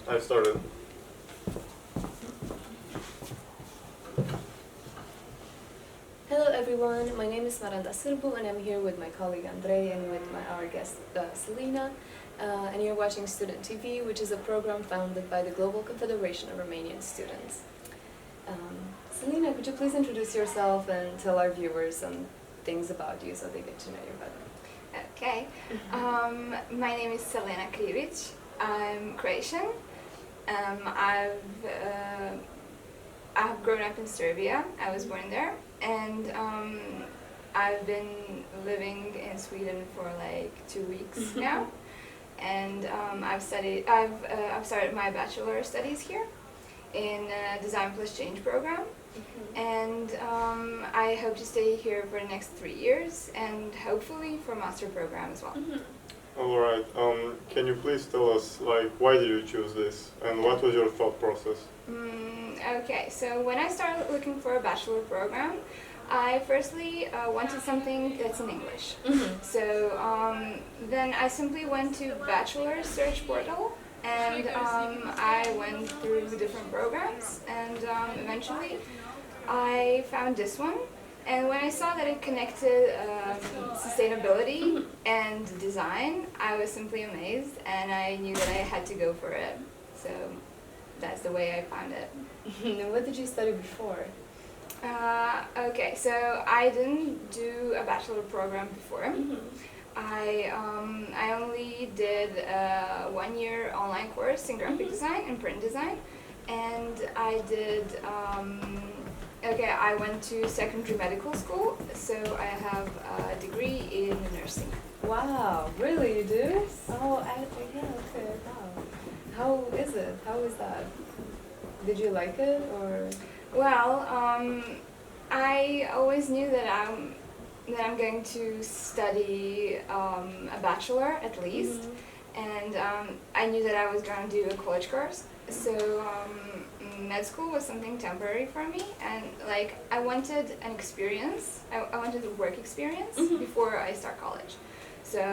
I've started. Hello everyone, my name is Maranda Sirbu and I'm here with my colleague Andrei and with our guest Selena. And you're watching Student TV, which is a program founded by the Global Confederation of Romanian Students. Selena, could you please introduce yourself and tell our viewers some things about you so they get to know you better? Okay. My name is Selena Krivic. I'm Croatian. I've grown up in Serbia. I was born there, and I've been living in Sweden for like 2 weeks now. And I've started my bachelor studies here in Design Plus Change program. And I hope to stay here for the next 3 years and hopefully for master program as well. All right. Can you please tell us, like, why did you choose this, and what was your thought process? Okay, so when I started looking for a bachelor program, I firstly wanted something that's in English. So then I simply went to Bachelor Search Portal, and I went through different programs, and eventually I found this one. And when I saw that it connected sustainability and design, I was simply amazed, and I knew that I had to go for it. So that's the way I found it. And what did you study before? Okay, so I didn't do a bachelor program before. I only did a 1-year online course in graphic design and print design, and I did. I went to secondary medical school, so I have a degree in nursing. Wow, really, you do? Yes. Oh, yeah, okay, wow. How is it? How is that? Did you like it, or? Well, I always knew that I'm going to study a bachelor at least, and I knew that I was going to do a college course. So med school was something temporary for me, and like I wanted an experience. I wanted a work experience before I start college. So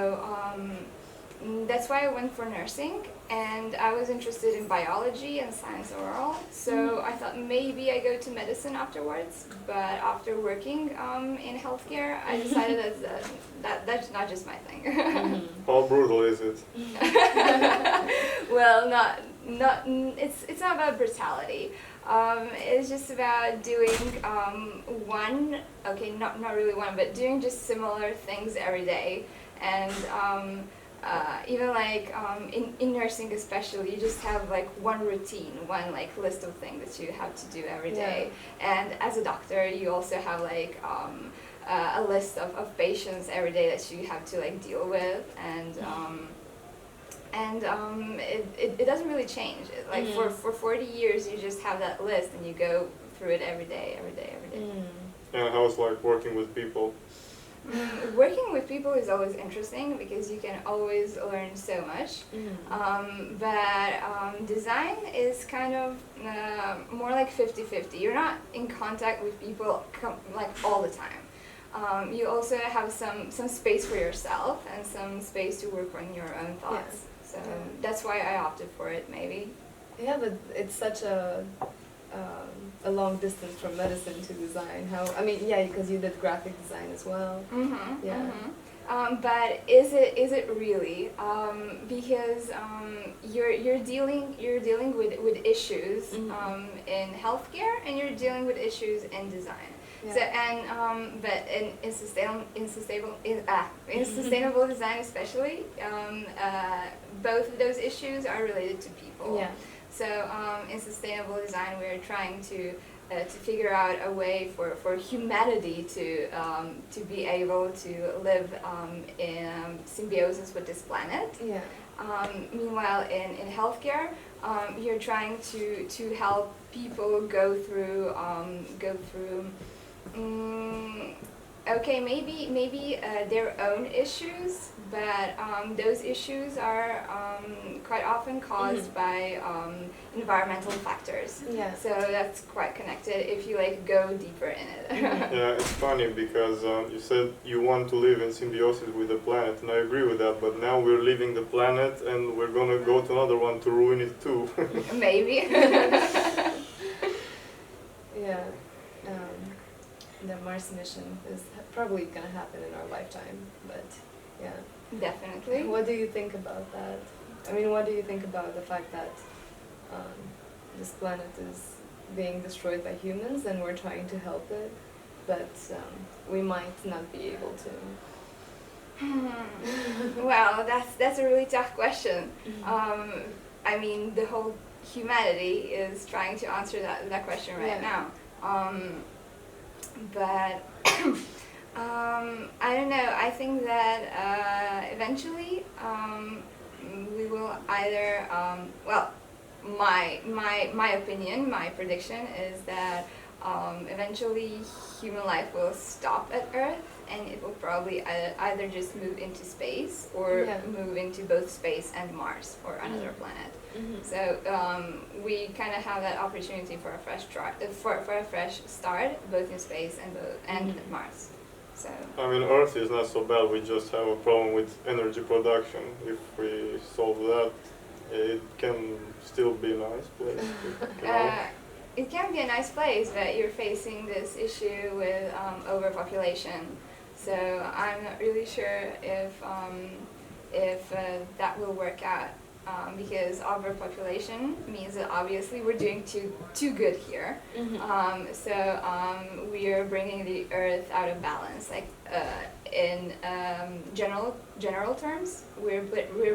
that's why I went for nursing, and I was interested in biology and science overall. So I thought maybe I go to medicine afterwards, but after working in healthcare, I decided that's not just my thing. How brutal is it? Well, it's not about brutality. It's just about doing not really one, but doing just similar things every day. And even like in nursing especially, you just have like one routine, one like list of things that you have to do every day. And as a doctor, you also have like a list of patients every day that you have to like deal with, and it doesn't really change. Like for 40 years, you just have that list, and you go through it every day. And how's like working with people? Working with people is always interesting because you can always learn so much. But design is kind of more like 50-50. You're not in contact with people like all the time. You also have some space for yourself and some space to work on your own thoughts. So that's why I opted for it, maybe. Yeah, but it's such a long distance from medicine to design. Because you did graphic design as well. But is it really? Because you're dealing with issues in healthcare, and you're dealing with issues in design. So but in sustainable design especially, both of those issues are related to people. So in sustainable design, we're trying to figure out a way for humanity to be able to live in symbiosis with this planet. Meanwhile, in healthcare, you're trying to help people go through okay, maybe their own issues, but those issues are quite often caused by environmental factors. Yeah. So that's quite connected if you like go deeper in it. Yeah, it's funny because you said you want to live in symbiosis with the planet, and I agree with that. But now we're leaving the planet, and we're gonna go to another one to ruin it too. Maybe. Yeah. The Mars mission is probably gonna happen in our lifetime, but yeah. Definitely. What do you think about that? I mean, what do you think about the fact that this planet is being destroyed by humans and we're trying to help it, but we might not be able to? Well, that's a really tough question. I mean, the whole humanity is trying to answer that question right now. But I don't know. I think that eventually we will either well, my opinion, my prediction is that eventually human life will stop at Earth, and it will probably either just move into space or move into both space and Mars or another planet. So we kind of have that opportunity for a fresh start, both in space and Mars. So I mean, Earth is not so bad. We just have a problem with energy production. If we solve that, it can still be a nice place. You know? it can be a nice place, but you're facing this issue with overpopulation. So I'm not really sure if that will work out. Because overpopulation means that obviously we're doing too good here. So we are bringing the Earth out of balance. Like in general terms, we're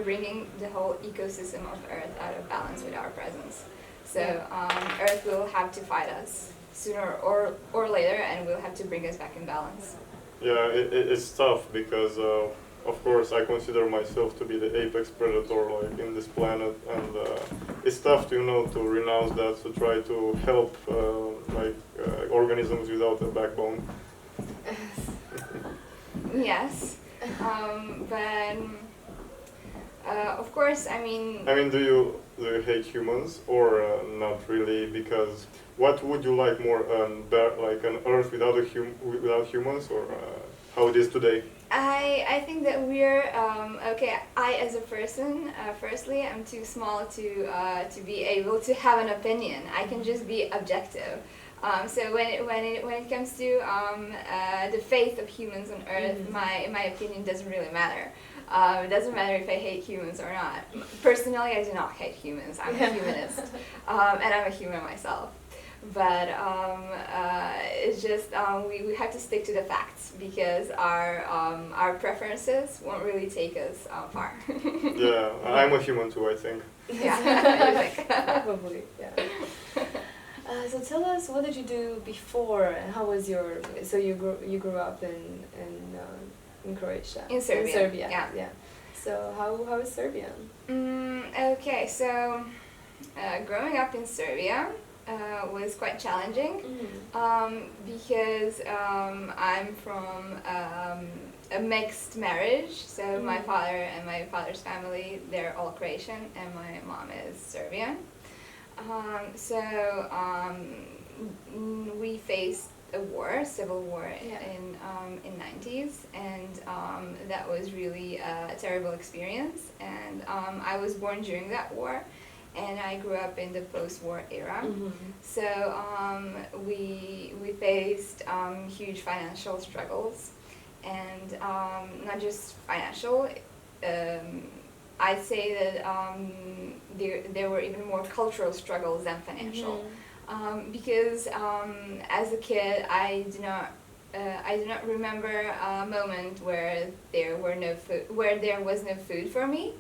bringing the whole ecosystem of Earth out of balance with our presence. So Earth will have to fight us sooner or later, and will have to bring us back in balance. Yeah, it's tough because. Of course, I consider myself to be the apex predator, like in this planet, and it's tough to to renounce that, to try to help organisms without a backbone. Yes, but of course, I mean. I mean, do you hate humans or not really? Because what would you like more, like an Earth without without humans, or how it is today? I think that we're okay. I as a person, firstly, I'm too small to be able to have an opinion. I can just be objective. So when it comes to the faith of humans on Earth, my opinion doesn't really matter. It doesn't matter if I hate humans or not. Personally, I do not hate humans. I'm a humanist, and I'm a human myself. But it's just we have to stick to the facts, because our preferences won't really take us far. Yeah, I'm a human too, I think. Yeah, you think. Probably, yeah. So tell us, what did you do before, and how was your? So you grew up in Croatia. In Serbia. In Serbia. Yeah. So how is Serbia? Okay, so growing up in Serbia was quite challenging, because I'm from a mixed marriage. So my father and my father's family, they're all Croatian, and my mom is Serbian. We faced a civil war in 90s, and that was really a terrible experience. And I was born during that war, and I grew up in the post-war era. So we faced huge financial struggles, and not just financial. I'd say that there were even more cultural struggles than financial, because as a kid I do not remember a moment where there was no food for me.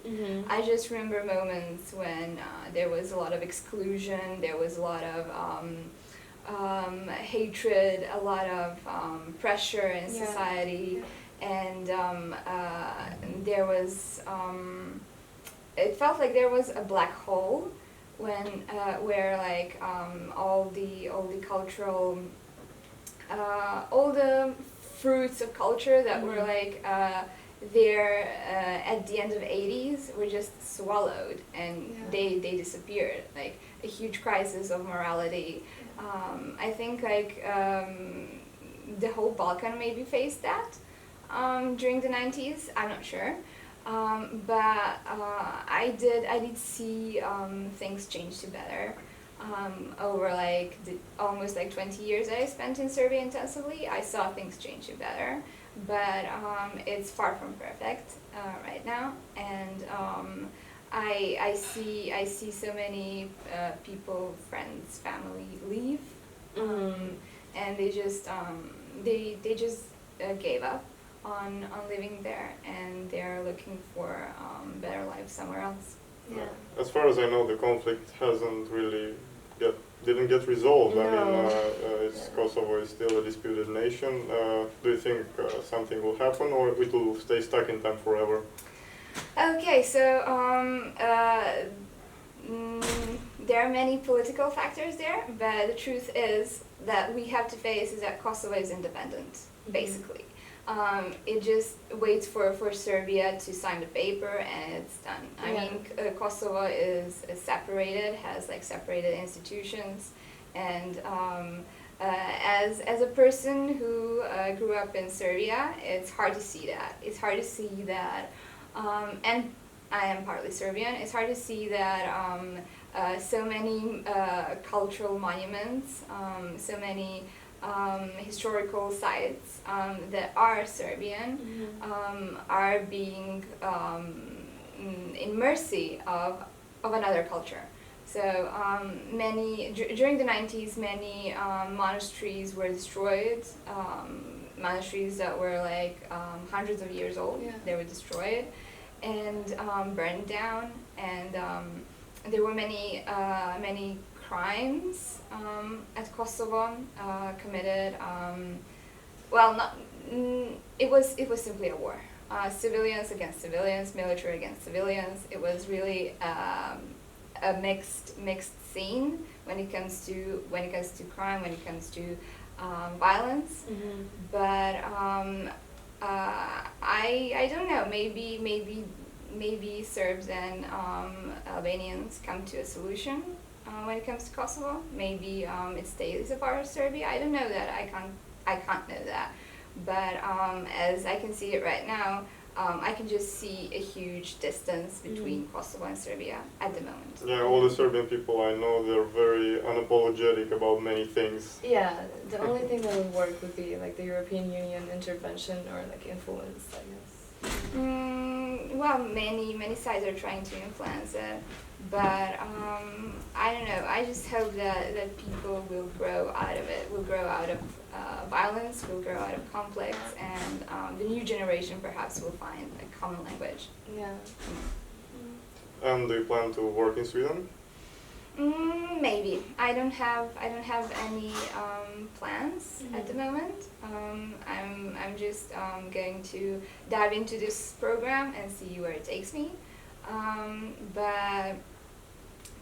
I just remember moments when there was a lot of exclusion, there was a lot of hatred, a lot of pressure in society, and there was it felt like there was a black hole when where like all the cultural all the fruits of culture that were like there at the end of 80s were just swallowed, and they disappeared, like a huge crisis of morality. I think like the whole Balkan maybe faced that during the 90s. I'm not sure. But I did see things change to better over like almost like 20 years that I spent in Serbia intensively. I saw things change to better, but it's far from perfect right now, and I see so many people, friends, family leave, and they just gave up on living there, and they're looking for better life somewhere else. Yeah. As far as I know, the conflict hasn't really didn't get resolved. No. I mean, Kosovo is still a disputed nation. Do you think something will happen, or it will stay stuck in time forever? Okay, so there are many political factors there, but the truth is that we have to face is that Kosovo is independent, basically. It just waits for Serbia to sign the paper, and it's done. I mean, Kosovo is separated, has like separated institutions, and as a person who grew up in Serbia, it's hard to see that. It's hard to see that, and I am partly Serbian. It's hard to see that so many cultural monuments, so many historical sites that are Serbian are being in mercy of another culture. So during the 90s, many monasteries were destroyed. Monasteries that were like hundreds of years old, they were destroyed and burned down, and there were many crimes at Kosovo committed. Well, not. It was simply a war. Civilians against civilians, military against civilians. It was really a mixed scene when it comes to crime, when it comes to violence. But I don't know. Maybe Serbs and Albanians come to a solution when it comes to Kosovo. Maybe it stays a part of Serbia. I don't know that. I can't know that. But as I can see it right now, I can just see a huge distance between Kosovo and Serbia at the moment. Yeah, all the Serbian people I know, they're very unapologetic about many things. Yeah, the only thing that would work would be like the European Union intervention or like influence, I guess. Well, many sides are trying to influence it, but I don't know. I just hope that people will grow out of it, will grow out of violence, will grow out of conflicts, and the new generation perhaps will find a common language. Yeah. And do you plan to work in Sweden? Maybe. I don't have any plans at the moment. I'm just going to dive into this program and see where it takes me. But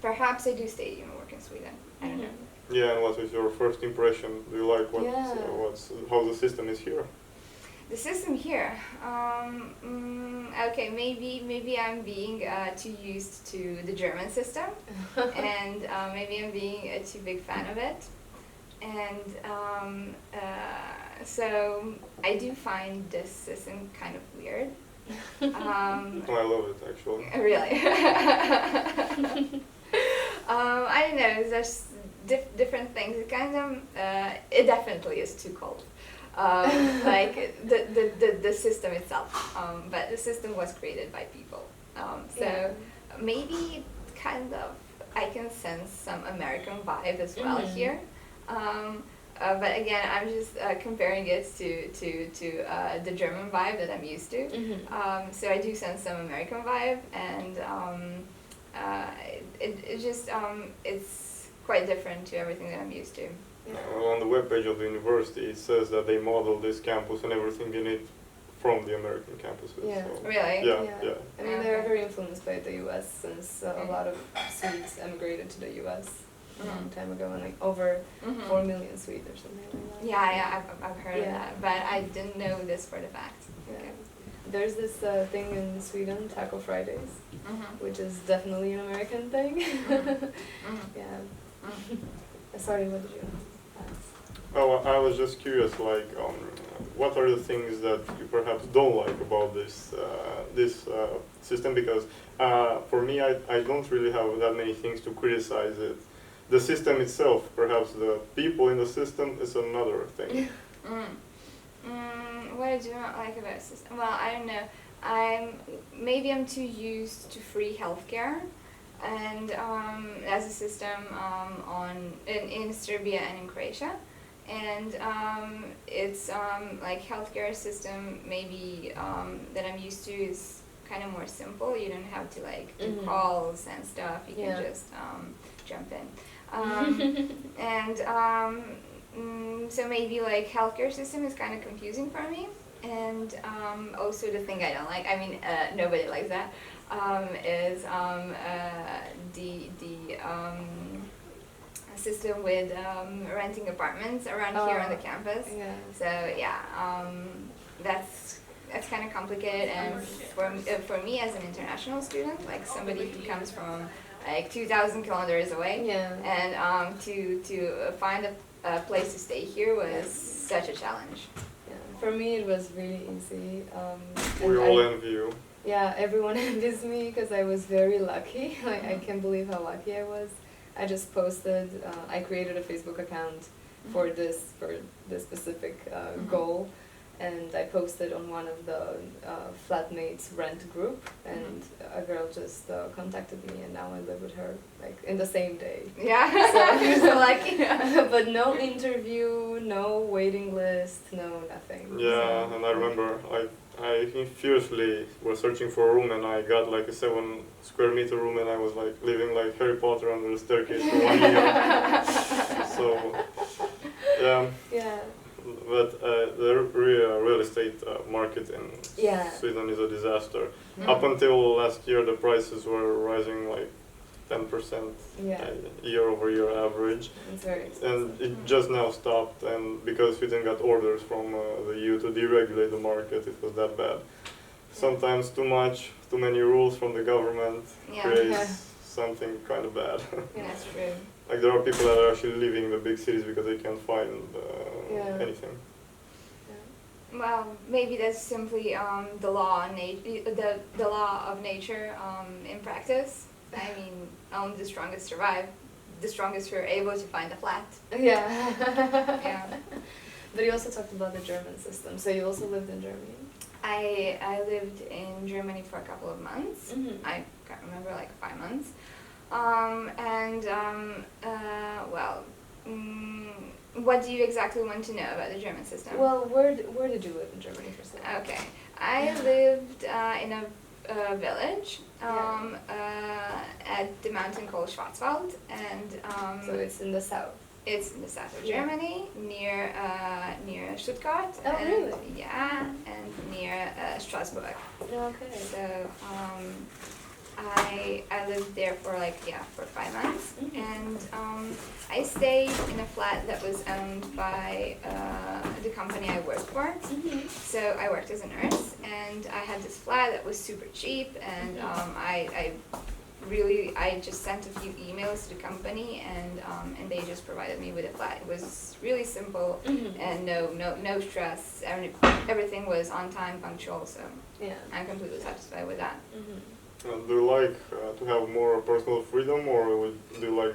perhaps I do stay and work in Sweden. I don't know. Yeah, and what is your first impression? Do you like how the system is here? The system here. Okay, maybe I'm being too used to the German system, and maybe I'm being a too big fan of it, and so I do find this system kind of weird. I love it actually. Really. I don't know. There's different things. It kind of it definitely is too cold. Like the system itself, but the system was created by people. So maybe kind of I can sense some American vibe as well here. But again, I'm just comparing it to the German vibe that I'm used to. So I do sense some American vibe, and it just it's quite different to everything that I'm used to. On the webpage of the university, it says that they model this campus and everything in it from the American campuses. Yeah. So, Really? Yeah. I mean, they're very influenced by the U.S. since a lot of Swedes emigrated to the U.S. a long time ago, and like over 4 million Swedes or something like that. Yeah, I've heard of Yeah. that, but I didn't know this for the fact. Yeah. Okay. There's this thing in Sweden, Taco Fridays, Mhm. which is definitely an American thing. Mhm. Yeah. Mhm. Sorry, what did you ask? Oh, I was just curious, like, what are the things that you perhaps don't like about this system? Because for me, I don't really have that many things to criticize it. The system itself, perhaps the people in the system, is another thing. What I do not like about the system, well, I don't know. Maybe I'm too used to free healthcare, and as a system in Serbia and in Croatia, and it's like healthcare system maybe that I'm used to is kind of more simple. You don't have to like do calls and stuff. You can just jump in, and so maybe like healthcare system is kind of confusing for me. And also the thing I don't like, I mean nobody likes that, is the system with renting apartments around here on the campus. Yeah. So yeah, that's kind of complicated, and for me as an international student, like somebody who comes from like 2,000 kilometers away, Yeah. and to find a place to stay here was such a challenge. Yeah. For me, it was really easy. We and all envy you. Yeah, everyone envies me because I was very lucky. Like, I can't believe how lucky I was. I just posted, I created a Facebook account for this specific goal, and I posted on one of the flatmates rent group, and a girl just contacted me, and now I live with her like in the same day. Yeah, So- you're so lucky. But no interview, no waiting list, no nothing. Yeah, So- and I remember I fiercely was searching for a room, and I got like a 7 square meter room, and I was like living like Harry Potter under the staircase for 1 year. So yeah, Yeah. but the real estate market in Yeah. Sweden is a disaster. Up until last year, the prices were rising like 10% Yeah. year over year average. It's very expensive. And it just now stopped, and because Sweden got orders from the EU to deregulate the market, it was that bad. Sometimes too many rules from the government Yeah. creates Yeah. something kind of bad. Yeah. That's true. Like there are people that are actually leaving the big cities because they can't find Yeah. anything. Well, maybe that's simply the law the law of nature in practice. I mean, only the strongest survive. The strongest who are able to find a flat. Yeah. Yeah. But you also talked about the German system. So you also lived in Germany? I lived in Germany for a couple of months. I can't remember, like 5 months. What do you exactly want to know about the German system? Well, where did you live in Germany for so long? Okay, I lived in a village at the mountain called Schwarzwald, and So it's in the south. it's in the south of Yeah. Germany, near Stuttgart. Oh, and, really? Yeah, and near Strasbourg. Okay. So I lived there for for 5 months, and I stayed in a flat that was owned by the company I worked for. So I worked as a nurse, and I had this flat that was super cheap, and I just sent a few emails to the company, and they just provided me with a flat. It was really simple, and no stress. Everything was on time, punctual. So Yeah. I'm completely satisfied with that. Do you like to have more personal freedom, or do you like